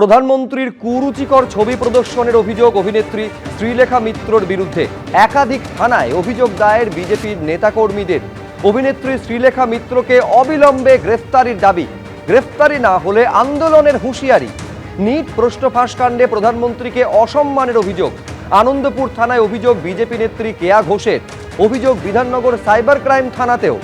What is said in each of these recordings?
প্রধানমন্ত্রীর কুরুচিকর ছবি প্রদর্শনের অভিযোগ অভিনেত্রী শ্রীলেখা মিত্রর বিরুদ্ধে একাধিক থানায় অভিযোগ দায়ের বিজেপির নেতাকর্মীদের। অভিনেত্রী শ্রীলেখা মিত্রকে অবিলম্বে গ্রেফতারির দাবি, গ্রেফতারি না হলে আন্দোলনের হুঁশিয়ারি। নিট প্রশ্ন ফাঁস কাণ্ডে প্রধানমন্ত্রীকে অসম্মানের অভিযোগ। আনন্দপুর থানায় অভিযোগ বিজেপি নেত্রী কেয়া ঘোষের, অভিযোগ বিধাননগর সাইবার ক্রাইম থানাতেও।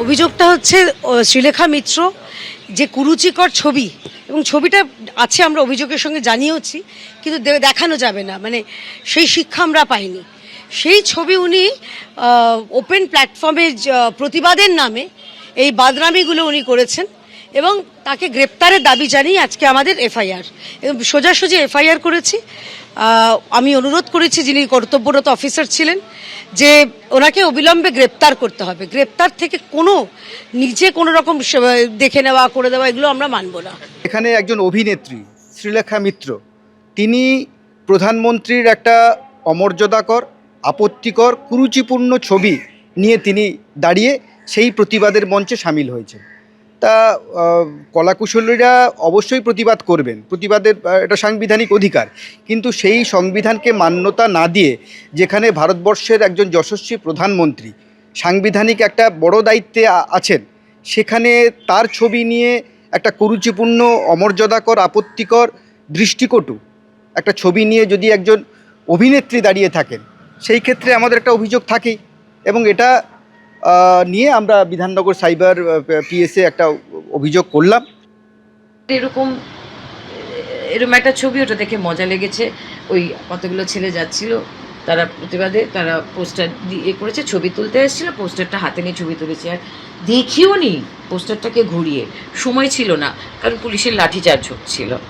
অভিযোগটা হচ্ছে শ্রীলেখা মিত্র যে কুরুচিকর ছবি, এবং ছবিটা আছে, আমরা অভিযোগের সঙ্গে জানিয়েওছি, কিন্তু দেখানো যাবে না, মানে সেই শিক্ষা আমরা পাইনি। সেই ছবি উনি ওপেন প্ল্যাটফর্মে প্রতিবাদের নামে এই বাদনামিগুলো উনি করেছেন, এবং তাকে গ্রেপ্তারের দাবি জানিয়ে আজকে আমাদের এফআইআর, এবং সোজাসুজি এফআইআর করেছি। আমি অনুরোধ করেছি যিনি কর্তব্যরত অফিসার ছিলেন যে ওনাকে অবিলম্বে গ্রেপ্তার করতে হবে। গ্রেপ্তার থেকে নিজে কোনো রকম দেখে নেওয়া, করে দেওয়া, এগুলো আমরা মানব না। এখানে একজন অভিনেত্রী শ্রীলেখা মিত্র, তিনি প্রধানমন্ত্রীর একটা অমর্যাদাকর, আপত্তিকর, কুরুচিপূর্ণ ছবি নিয়ে তিনি দাঁড়িয়ে সেই প্রতিবাদের মঞ্চে সামিল হয়েছেন। তা কলাকুশলীরা অবশ্যই প্রতিবাদ করবেন, প্রতিবাদের এটা সাংবিধানিক অধিকার, কিন্তু সেই সংবিধানকে মান্যতা না দিয়ে যেখানে ভারতবর্ষের একজন যশস্বী প্রধানমন্ত্রী সাংবিধানিক একটা বড় দায়িত্বে আছেন, সেখানে তার ছবি নিয়ে একটা কুরুচিপূর্ণ, অমর্যাদাকর, আপত্তিকর, দৃষ্টিকটু একটা ছবি নিয়ে যদি একজন অভিনেত্রী দাঁড়িয়ে থাকেন, সেই ক্ষেত্রে আমাদের একটা অভিযোগ থাকেই, এবং এটা নিয়ে আমরা বিধাননগর সাইবার পিএসে একটা অভিযোগ করলাম। এরকম একটা ছবি, ওটা দেখে মজা লেগেছে। ওই কতগুলো ছেলে যাচ্ছিল, তারা প্রতিবাদে তারা পোস্টার দিয়ে করেছে, ছবি তুলতে এসেছিল, পোস্টারটা হাতে নিয়ে ছবি তুলেছে। আর দেখিও নি পোস্টারটাকে ঘুরিয়ে, সময় ছিল না, কারণ পুলিশের লাঠিচার্জ হচ্ছিল।